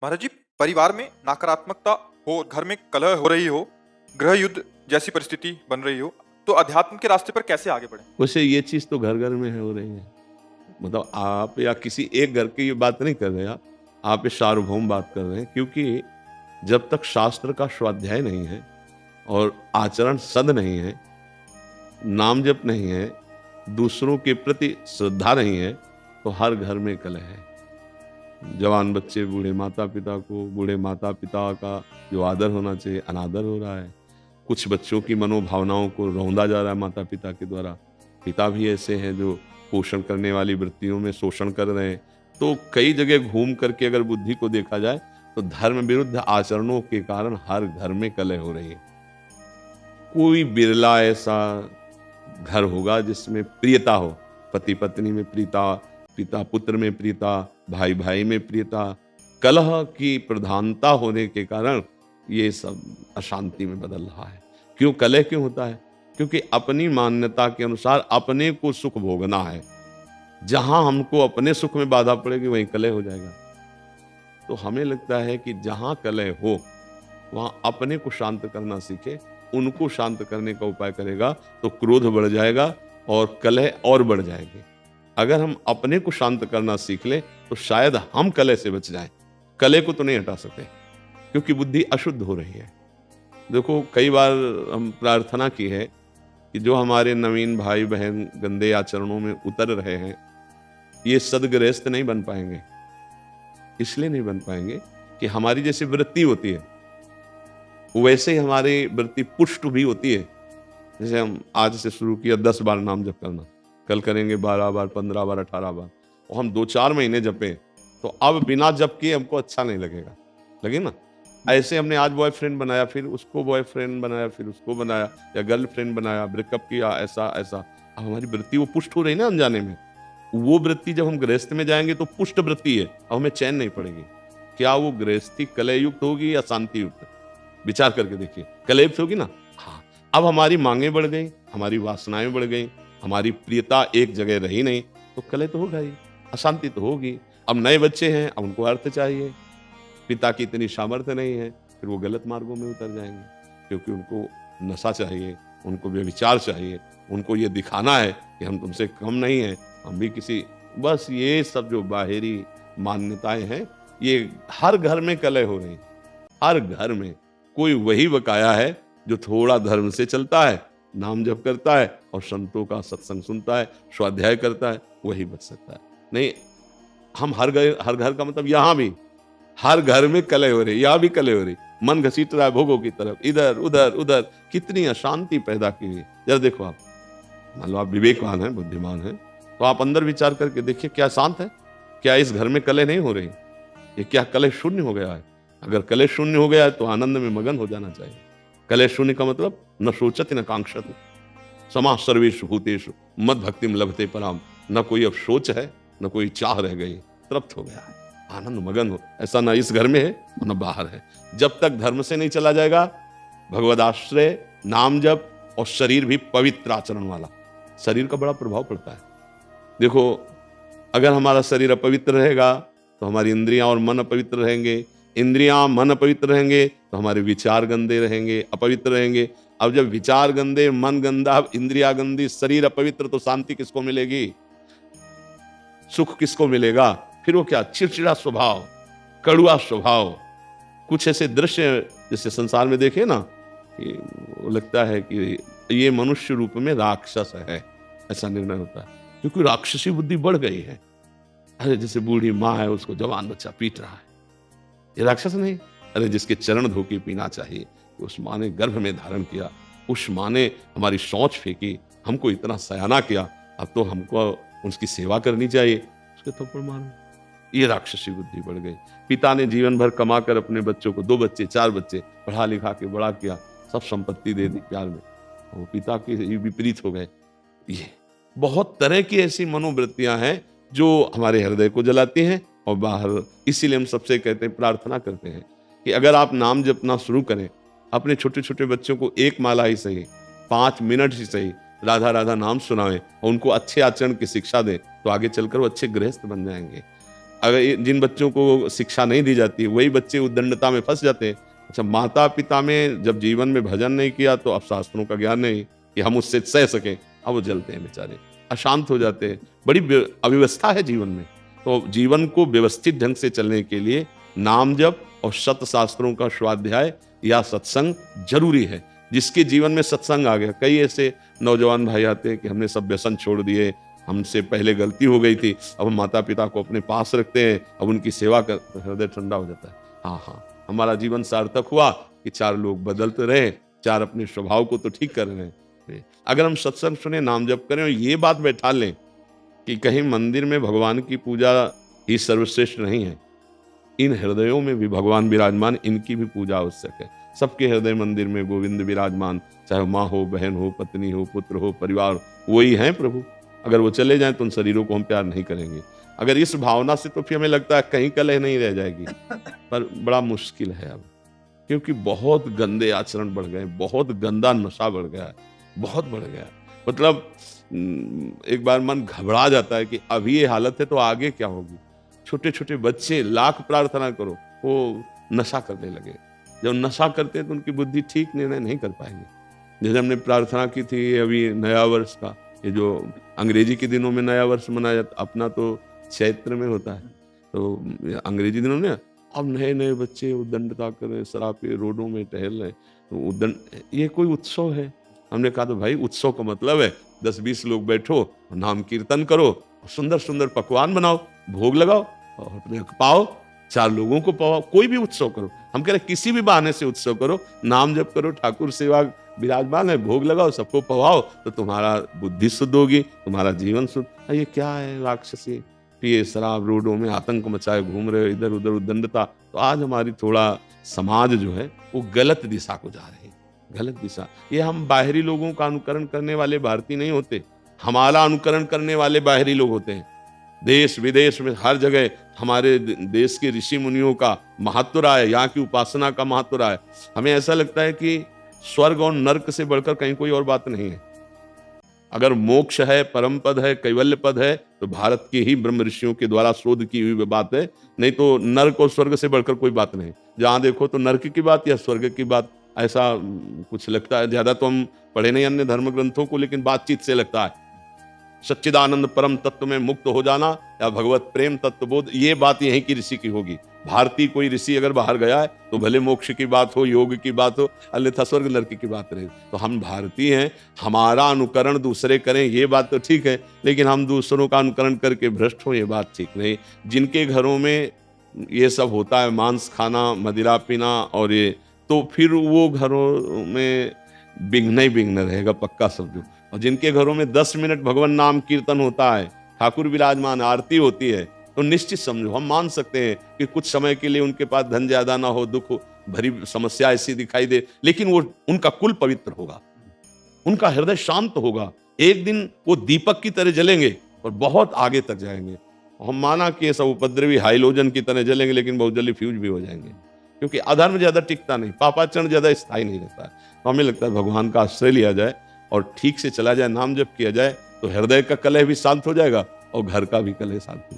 महाराज जी, परिवार में नकारात्मकता हो, घर में कलह हो रही हो, गृह युद्ध जैसी परिस्थिति बन रही हो, तो अध्यात्म के रास्ते पर कैसे आगे बढ़े? वैसे ये चीज़ तो घर-घर में हो रही है। मतलब आप या किसी एक घर की ये बात नहीं कर रहे आप ये सार्वभौम बात कर रहे हैं क्योंकि जब तक शास्त्र का स्वाध्याय नहीं है और आचरण सद नहीं है, नाम जप नहीं है, दूसरों के प्रति श्रद्धा नहीं है, तो हर घर में कलह है। जवान बच्चे बूढ़े माता-पिता का जो आदर होना चाहिए, अनादर हो रहा है। कुछ बच्चों की मनोभावनाओं को रौंदा जा रहा है माता-पिता के द्वारा। पिता भी ऐसे हैं जो पोषण करने वाली वृत्तियों में शोषण कर रहे हैं। तो कई जगह घूम करके अगर बुद्धि को देखा जाए, तो धर्म विरुद्ध आचरणों के कारण हर घर में कलह हो रही है। कोई बिरला ऐसा घर होगा जिसमें प्रियता हो, पति-पत्नी में प्रियता, पिता-पुत्र में प्रियता, भाई-भाई में प्रियता। कलह की प्रधानता होने के कारण ये सब अशांति में बदल रहा है। क्यों कलह क्यों होता है? क्योंकि अपनी मान्यता के अनुसार अपने को सुख भोगना है। जहाँ हमको अपने सुख में बाधा पड़ेगी वहीं कलह हो जाएगा। तो हमें लगता है कि जहाँ कलह हो, वहाँ अपने को शांत करना सीखे, उनको शांत करने का उपाय करेगा तो क्रोध बढ़ जाएगा और कलह और बढ़ जाएगी। अगर हम अपने को शांत करना सीख लें तो शायद हम कलह से बच जाएं। कलह को तो नहीं हटा सकते क्योंकि बुद्धि अशुद्ध हो रही है। देखो कई बार हम प्रार्थना की है कि जो हमारे नवीन भाई बहन गंदे आचरणों में उतर रहे हैं, ये सदगृहस्थ नहीं बन पाएंगे। इसलिए नहीं बन पाएंगे कि हमारी जैसी वृत्ति होती है वैसे ही हमारी वृत्ति पुष्ट भी होती है। जैसे हम आज से शुरू किया 10 बार नाम जप करना, कल करेंगे 12 बार, 15 बार, 18 बार, और हम 2-4 महीने जपें तो अब बिना जप किए हमको अच्छा नहीं लगेगा, लगे ना? ऐसे हमने आज बॉयफ्रेंड बनाया, फिर उसको बॉयफ्रेंड बनाया, फिर उसको बनाया या गर्लफ्रेंड बनाया, ब्रेकअप किया, ऐसा ऐसा। अब हमारी वृत्ति वो पुष्ट हो रही ना अनजाने में। वो वृत्ति जब हम गृहस्थ में जाएंगे तो पुष्ट वृत्ति है, अब हमें चैन नहीं पड़ेगी। क्या वो गृहस्थी कलह युक्त होगी या शांति युक्त? विचार करके देखिए, कलह युक्त होगी ना? हाँ। अब हमारी मांगे बढ़ गई, हमारी वासनाएं बढ़ गई, हमारी प्रियता एक जगह रही नहीं, तो कलह तो होगा ही, अशांति तो होगी। अब नए बच्चे हैं, अब उनको अर्थ चाहिए, पिता की इतनी सामर्थ्य नहीं है, फिर वो गलत मार्गों में उतर जाएंगे क्योंकि उनको नशा चाहिए, उनको व्यभिचार चाहिए, उनको ये दिखाना है कि हम तुमसे कम नहीं हैं, हम भी किसी। बस ये सब जो बाहरी मान्यताएं हैं, ये हर घर में कलह हो रही, हर घर में। कोई वही बकाया है जो थोड़ा धर्म से चलता है, नाम जप करता है और संतों का सत्संग सुनता है, स्वाध्याय करता है, वही बच सकता है। नहीं, हम हर घर का मतलब यहाँ भी हर घर में कलह हो रही, यहाँ भी कलह हो रही, मन घसीट रहा है भोगों की तरफ, इधर उधर उधर, कितनी अशांति पैदा की हुई। जरा देखो आप, मान लो आप विवेकवान हैं, बुद्धिमान हैं, तो आप अंदर विचार करके देखिए क्या शांत है? क्या इस घर में कलह नहीं हो रही? ये क्या कलह शून्य हो गया है? अगर कलह शून्य हो गया है तो आनंद में मगन हो जाना चाहिए। कलह शून्य का मतलब न सोचति न कांक्षति, समा सर्वेषु भूतेषु मद भक्तिम लभते पराम। न कोई अब सोच है, न कोई चाह रह गई, तृप्त हो गया है, आनंद मगन हो। ऐसा ना इस घर में है और न बाहर है। जब तक धर्म से नहीं चला जाएगा, भगवद आश्रय, नाम जप और शरीर भी पवित्र आचरण वाला, शरीर का बड़ा प्रभाव पड़ता है। देखो, अगर हमारा शरीर अपवित्र रहेगा तो हमारी इंद्रियां और मन अपवित्र रहेंगे, इंद्रियां मन अपवित्र रहेंगे तो हमारे विचार गंदे रहेंगे, अपवित्र रहेंगे। अब जब विचार गंदे, मन गंदा, इंद्रिया गंदी, शरीर अपवित्र, तो शांति किसको मिलेगी? सुख किसको मिलेगा? फिर वो क्या, चिड़चिड़ा स्वभाव, कड़ुआ स्वभाव। कुछ ऐसे दृश्य जैसे संसार में देखे ना कि वो लगता है कि ये मनुष्य रूप में राक्षस है, ऐसा निर्णय होता है क्योंकि राक्षसी बुद्धि बढ़ गई है। अरे जैसे बूढ़ी माँ है, उसको जवान बच्चा पीट रहा है, ये राक्षस नहीं? अरे जिसके चरण धो के पीना चाहिए, उस माँ ने गर्भ में धारण किया, उस माँ ने हमारी शौच फेंकी, हमको इतना सयाना किया, अब तो हमको उसकी सेवा करनी चाहिए, उसके थप्पड़ मारो। ये राक्षसी बुद्धि बढ़ गई। पिता ने जीवन भर कमा कर अपने बच्चों को 2 बच्चे 4 बच्चे पढ़ा लिखा के बड़ा किया, सब संपत्ति दे दी प्यार में, वो पिता के विपरीत हो गए। ये बहुत तरह की ऐसी मनोवृत्तियां हैं जो हमारे हृदय को जलाती हैं और बाहर। इसीलिए हम सबसे कहते हैं, प्रार्थना करते हैं कि अगर आप नाम जपना शुरू करें, अपने छोटे छोटे बच्चों को 1 माला ही सही, 5 मिनट ही सही, राधा राधा नाम सुनाएं और उनको अच्छे आचरण की शिक्षा दें, तो आगे चलकर वो अच्छे गृहस्थ बन जाएंगे। अगर जिन बच्चों को शिक्षा नहीं दी जाती वही बच्चे उद्दंडता में फंस जाते हैं। अच्छा, माता पिता में जब जीवन में भजन नहीं किया तो अब शास्त्रों का ज्ञान नहीं कि हम उससे सह सकें, अब वो जलते हैं बेचारे, अशांत हो जाते हैं। बड़ी अव्यवस्था है जीवन में। तो जीवन को व्यवस्थित ढंग से चलने के लिए नाम जप और सत शास्त्रों का स्वाध्याय या सत्संग जरूरी है। जिसके जीवन में सत्संग आ गया, कई ऐसे नौजवान भाई आते हैं कि हमने सब व्यसन छोड़ दिए, हमसे पहले गलती हो गई थी, अब हम माता पिता को अपने पास रखते हैं, अब उनकी सेवा कर, तो हृदय ठंडा हो जाता है। हाँ, हमारा जीवन सार्थक हुआ कि 4 लोग बदलते रहे, 4 अपने स्वभाव को तो ठीक कर रहे हैं। अगर हम सत्संग सुने, नाम जप करें और ये बात बैठा लें कि कहीं मंदिर में भगवान की पूजा ही सर्वश्रेष्ठ नहीं है, इन हृदयों में भी भगवान विराजमान, इनकी भी पूजा आवश्यक है। सबके हृदय मंदिर में गोविंद विराजमान, चाहे माँ हो, बहन हो, पत्नी हो, पुत्र हो, परिवार, वही है प्रभु। अगर वो चले जाएं तो उन शरीरों को हम प्यार नहीं करेंगे। अगर इस भावना से, तो फिर हमें लगता है कहीं कलह नहीं रह जाएगी, पर बड़ा मुश्किल है अब, क्योंकि बहुत गंदे आचरण बढ़ गए, बहुत गंदा नशा बढ़ गया है, बहुत बढ़ गया है। मतलब एक बार मन घबरा जाता है कि अभी ये हालत है तो आगे क्या होगी। छोटे छोटे बच्चे, लाख प्रार्थना करो, वो नशा करने लगे। जब नशा करते हैं तो उनकी बुद्धि ठीक निर्णय नहीं कर पाएंगे। जैसे हमने प्रार्थना की थी अभी नया वर्ष का, ये जो अंग्रेजी के दिनों में नया वर्ष मनाया जाता, अपना तो चैत्र में होता है, तो अंग्रेजी दिनों में अब नए नए बच्चे उद्दंडता कर रहे, शराब पे रोडों में टहल रहे, तो ये कोई उत्सव है? हमने कहा तो भाई उत्सव का मतलब है 10-20 लोग बैठो, नाम कीर्तन करो, सुंदर सुंदर पकवान बनाओ, भोग लगाओ और अपने पाओ, 4 लोगों को पाओ, कोई भी उत्सव करो। हम कह रहे किसी भी बहाने से उत्सव करो, नाम जप करो, ठाकुर सेवा विराजमान है, भोग लगाओ, सबको पवाओ, तो तुम्हारा बुद्धि शुद्ध होगी, तुम्हारा जीवन शुद्ध। ये क्या है, राक्षसी पिए शराब, रोडों में आतंक मचाए घूम रहे, इधर उधर उद्दंडता। तो आज हमारी थोड़ा समाज जो है वो गलत दिशा को जा रही है, गलत दिशा। ये हम बाहरी लोगों का अनुकरण करने वाले भारतीय नहीं होते, हमारा अनुकरण करने वाले बाहरी लोग होते हैं। देश विदेश में हर जगह हमारे देश के ऋषि मुनियों का महत्व रहा है, यहाँ की उपासना का महत्व रहा है। हमें ऐसा लगता है कि स्वर्ग और नर्क से बढ़कर कहीं कोई और बात नहीं है। अगर मोक्ष है, परम पद है, कैवल्य पद है, तो भारत के ही ब्रह्म ऋषियों के द्वारा शोध की हुई बात है। नहीं तो नर्क और स्वर्ग से बढ़कर कोई बात नहीं। जहां देखो तो नर्क की बात या स्वर्ग की बात, ऐसा कुछ लगता है। ज्यादा तो हम पढ़े नहीं अन्य धर्म ग्रंथों को, लेकिन बातचीत से लगता है सच्चिदानंद परम तत्व में मुक्त हो जाना या भगवत प्रेम तत्व बोध, ये बात यहीं की ऋषि की होगी। भारतीय कोई ऋषि अगर बाहर गया है तो भले मोक्ष की बात हो, योग की बात हो, अन्यथा स्वर्ग नरक की बात रहे। तो हम भारतीय हैं, हमारा अनुकरण दूसरे करें ये बात तो ठीक है, लेकिन हम दूसरों का अनुकरण करके भ्रष्ट हो ये बात ठीक नहीं। जिनके घरों में ये सब होता है, मांस खाना, मदिरा पीना और ये, तो फिर वो घरों में बिघना ही बिघना रहेगा, पक्का समझो। और जिनके घरों में 10 मिनट भगवान नाम कीर्तन होता है, ठाकुर विराजमान, आरती होती है, तो निश्चित समझो हम मान सकते हैं कि कुछ समय के लिए उनके पास धन ज्यादा ना हो, दुख भरी समस्या ऐसी दिखाई दे, लेकिन वो उनका कुल पवित्र होगा, उनका हृदय शांत होगा। एक दिन वो दीपक की तरह जलेंगे और बहुत आगे तक जाएंगे। हम माना कि ये सब उपद्रवी हाइलोजन की तरह जलेंगे, लेकिन बहुत जल्दी फ्यूज भी हो जाएंगे, क्योंकि अधर्म ज्यादा टिकता नहीं, पापाचरण ज्यादा स्थायी नहीं रहता है। तो हमें लगता है भगवान का आश्रय लिया जाए और ठीक से चला जाए, नाम जप किया जाए, तो हृदय का कलह भी शांत हो जाएगा और घर का भी कलह शांत हो जाएगा।